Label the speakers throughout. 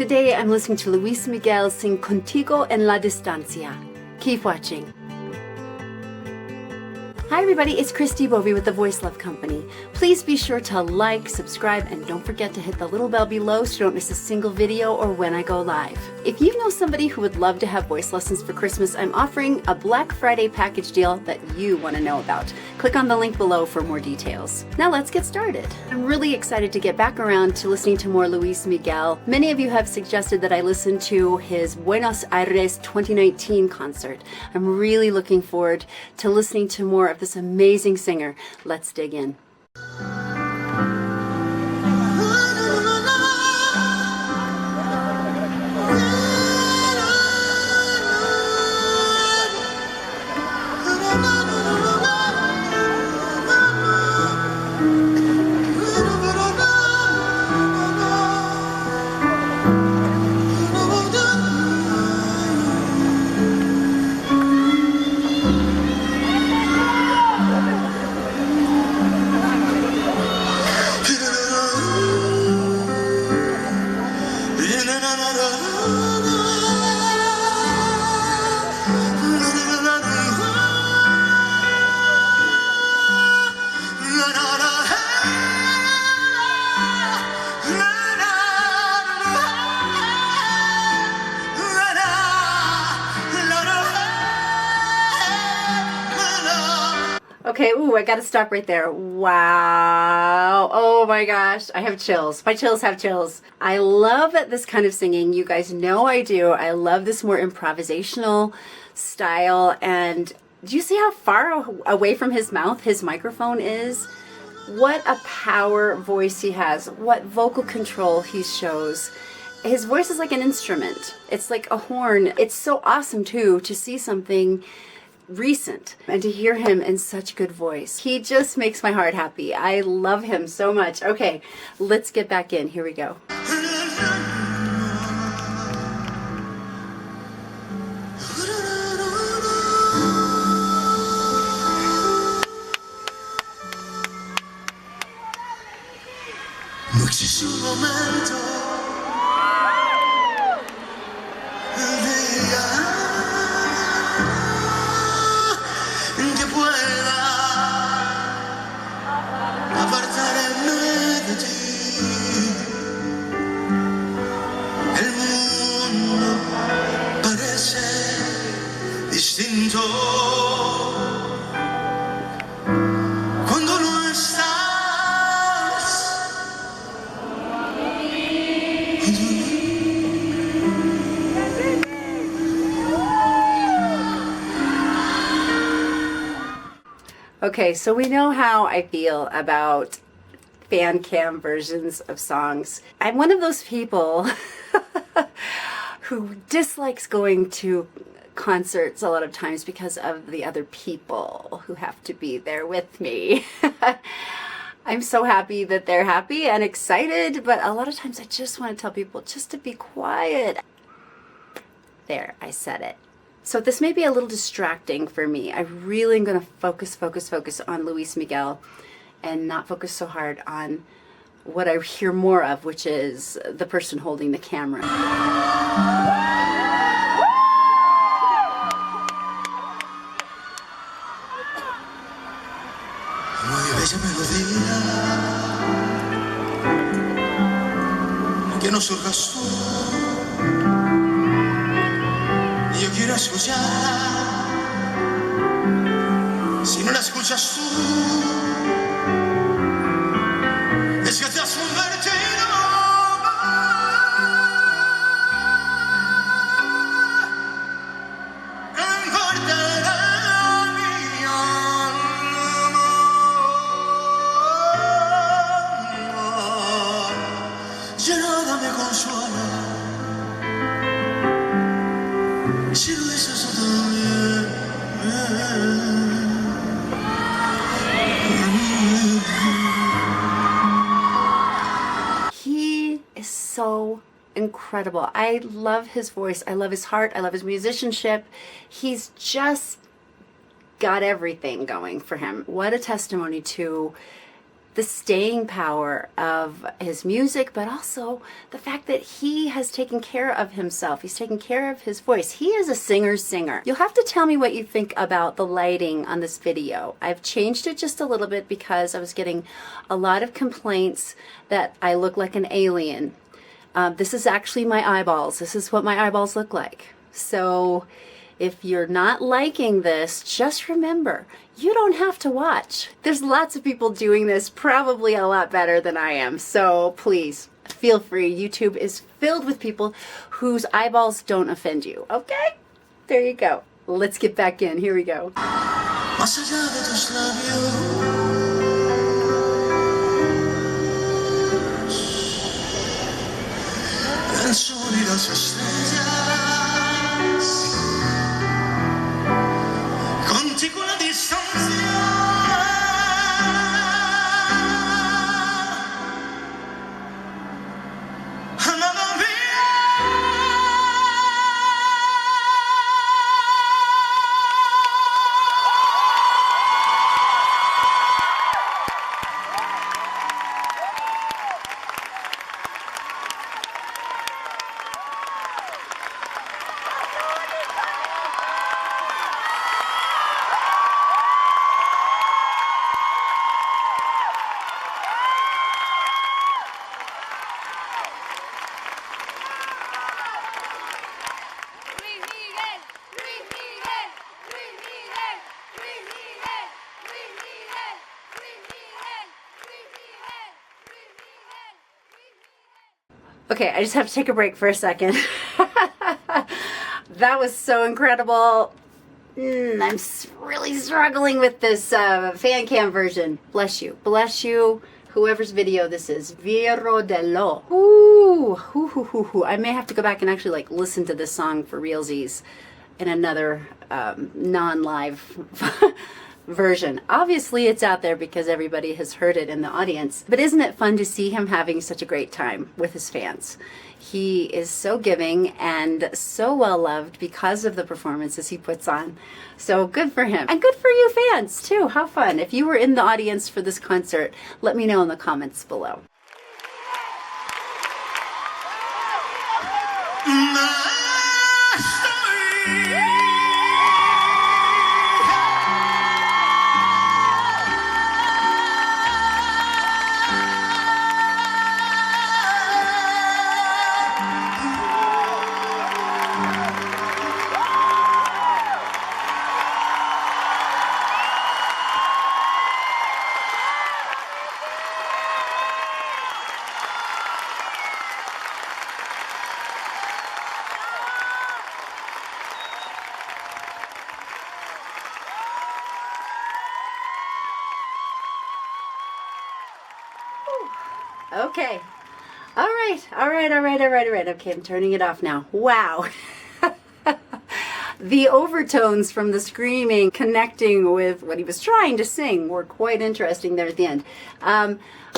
Speaker 1: Today I'm listening to Luis Miguel sing Contigo en la distancia. Keep watching. Hi everybody, it's Christi Bovee with the Voice Love Company. Please be sure to like, subscribe, and don't forget to hit the little bell below so you don't miss a single video or when I go live. If you know somebody who would love to have voice lessons for Christmas, I'm offering a Black Friday package deal that you want to know about. Click on the link below for more details. Now let's get started. I'm really excited to get back around to listening to more Luis Miguel. Many of you have suggested that I listen to his Buenos Aires 2019 concert. I'm really looking forward to listening to more of this amazing singer. Let's dig in. Okay, ooh, I gotta stop right there. Wow. Oh my gosh, I have chills. My chills have chills. I love this kind of singing. You guys know I do. I love this more improvisational style. And do you see how far away from his mouth his microphone is? What a power voice he has. What vocal control he shows. His voice is like an instrument. It's like a horn. It's so awesome too to see something recent and to hear him in such good voice. He just makes my heart happy. I love him so much. Okay, let's get back in. Here we go.
Speaker 2: No existe momento que pueda apartarme de ti. El mundo parece distinto cuando no estás.
Speaker 1: Okay, so we know how I feel about fan cam versions of songs. I'm one of those people who dislikes going to concerts a lot of times because of the other people who have to be there with me. I'm so happy that they're happy and excited, but a lot of times I just want to tell people just to be quiet. There, I said it. So this may be a little distracting for me. I really am going to focus on Luis Miguel and not focus so hard on what I hear more of, which is the person holding the camera.
Speaker 2: Muy bella melodía que no surjas tú. Yo quiero escucharla. Si no la escuchas tú, es que te has convertido en parte de mi alma. Ya nada me consuela. Si lo es eso también.
Speaker 1: He is so incredible. I love his voice. I love his heart. I love his musicianship. He's just got everything going for him. What a testimony to the staying power of his music, but also the fact that he has taken care of himself. He's taken care of his voice. He is a singer's singer. You'll have to tell me what you think about the lighting on this video. I've changed it just a little bit because I was getting a lot of complaints that I look like an alien. This is actually my eyeballs. This is what my eyeballs look like. So if you're not liking this, just remember, you don't have to watch. There's lots of people doing this probably a lot better than I am. So please, feel free. YouTube is filled with people whose eyeballs don't offend you. Okay? There you go. Let's get back in. Here we go.
Speaker 2: Más allá de tus labios, el sol y las estrellas, contigo la distancia, amada mía.
Speaker 1: Okay, I just have to take a break for a second. That was so incredible. I'm really struggling with this fan cam version. Bless you. Bless you. Whoever's video this is. Vero dello. Ooh. Hoo, hoo, hoo, hoo. I may have to go back and actually listen to this song for realsies in another non-live version. Obviously it's out there because everybody has heard it in the audience, but isn't it fun to see him having such a great time with his fans? He is so giving and so well loved because of the performances he puts on. So good for him, and good for you fans too. How fun. If you were in the audience for this concert, let me know in the comments below. Okay. All right. Okay, I'm turning it off now. Wow. The overtones from the screaming connecting with what he was trying to sing were quite interesting there at the end.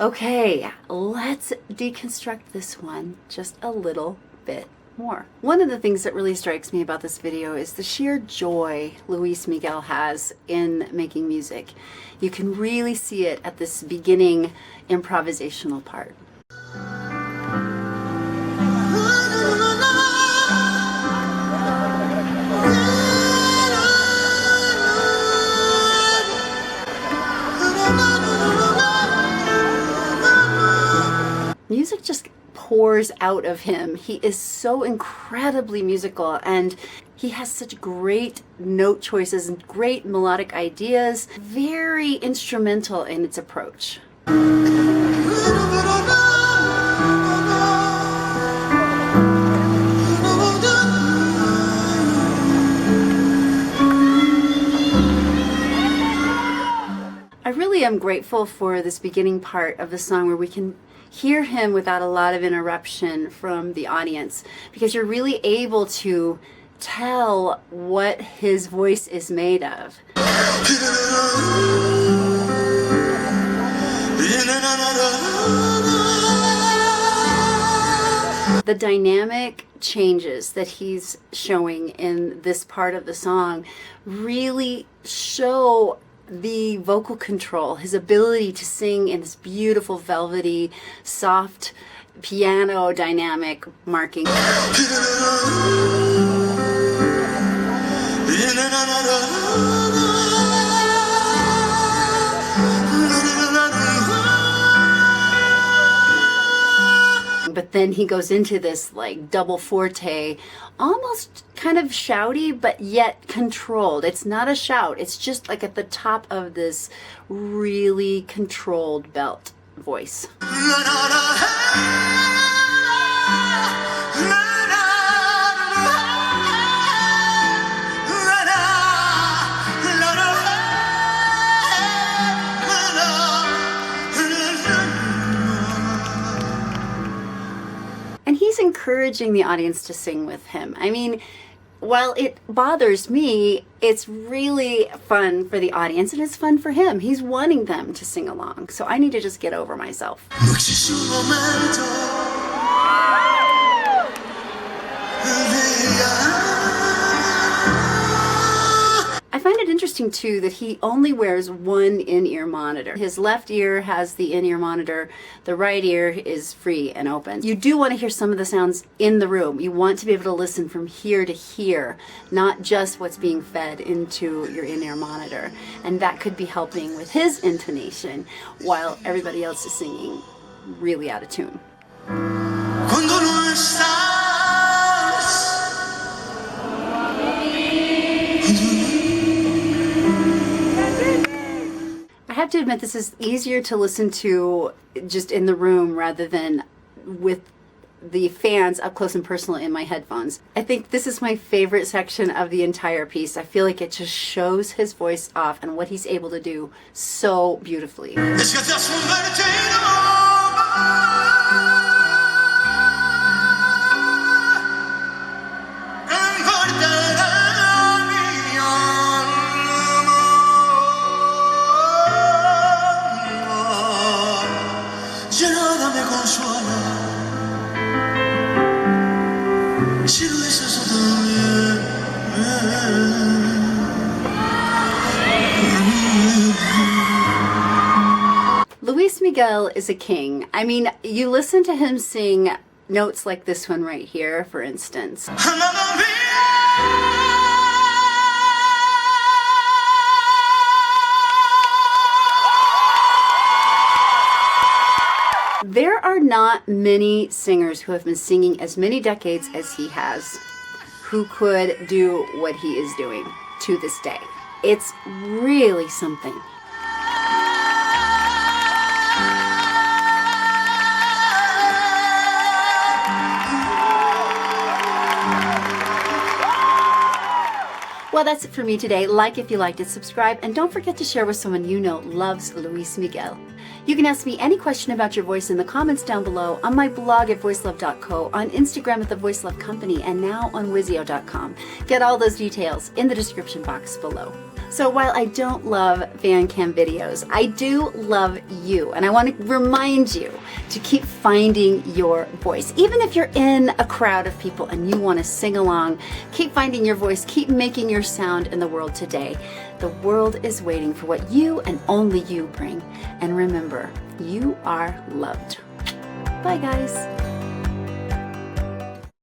Speaker 1: Okay, let's deconstruct this one just a little bit more. One of the things that really strikes me about this video is the sheer joy Luis Miguel has in making music. You can really see it at this beginning improvisational part. Music just pours out of him. He is so incredibly musical, and he has such great note choices and great melodic ideas. Very instrumental in its approach. I really am grateful for this beginning part of the song where we can hear him without a lot of interruption from the audience, because you're really able to tell what his voice is made of. The dynamic changes that he's showing in this part of the song really show the vocal control, his ability to sing in this beautiful, velvety, soft piano dynamic marking. But then he goes into this like double forte, almost kind of shouty, but yet controlled. It's not a shout. It's just like at the top of this really controlled belt voice. And he's encouraging the audience to sing with him. I mean, while it bothers me, it's really fun for the audience and it's fun for him. He's wanting them to sing along. So I need to just get over myself. I find it interesting too that he only wears one in-ear monitor. His left ear has the in-ear monitor, the right ear is free and open. You do want to hear some of the sounds in the room. You want to be able to listen from here to here, not just what's being fed into your in-ear monitor. And that could be helping with his intonation while everybody else is singing really out of tune. I have to admit, this is easier to listen to just in the room rather than with the fans up close and personal in my headphones. I think this is my favorite section of the entire piece. I feel like it just shows his voice off and what he's able to do so beautifully. Luis Miguel is a king. I mean, you listen to him sing notes like this one right here, for instance. There are not many singers who have been singing as many decades as he has who could do what he is doing to this day. It's really something. Well, that's it for me today. Like if you liked it, subscribe, and don't forget to share with someone you know loves Luis Miguel. You can ask me any question about your voice in the comments down below, on my blog at voicelove.co, on Instagram at The Voice Love Company, and now on Wizio.com. Get all those details in the description box below. So while I don't love fan cam videos, I do love you, and I want to remind you to keep finding your voice. Even if you're in a crowd of people and you want to sing along, keep finding your voice, keep making your sound in the world today. The world is waiting for what you and only you bring. And remember, you are loved. Bye, guys.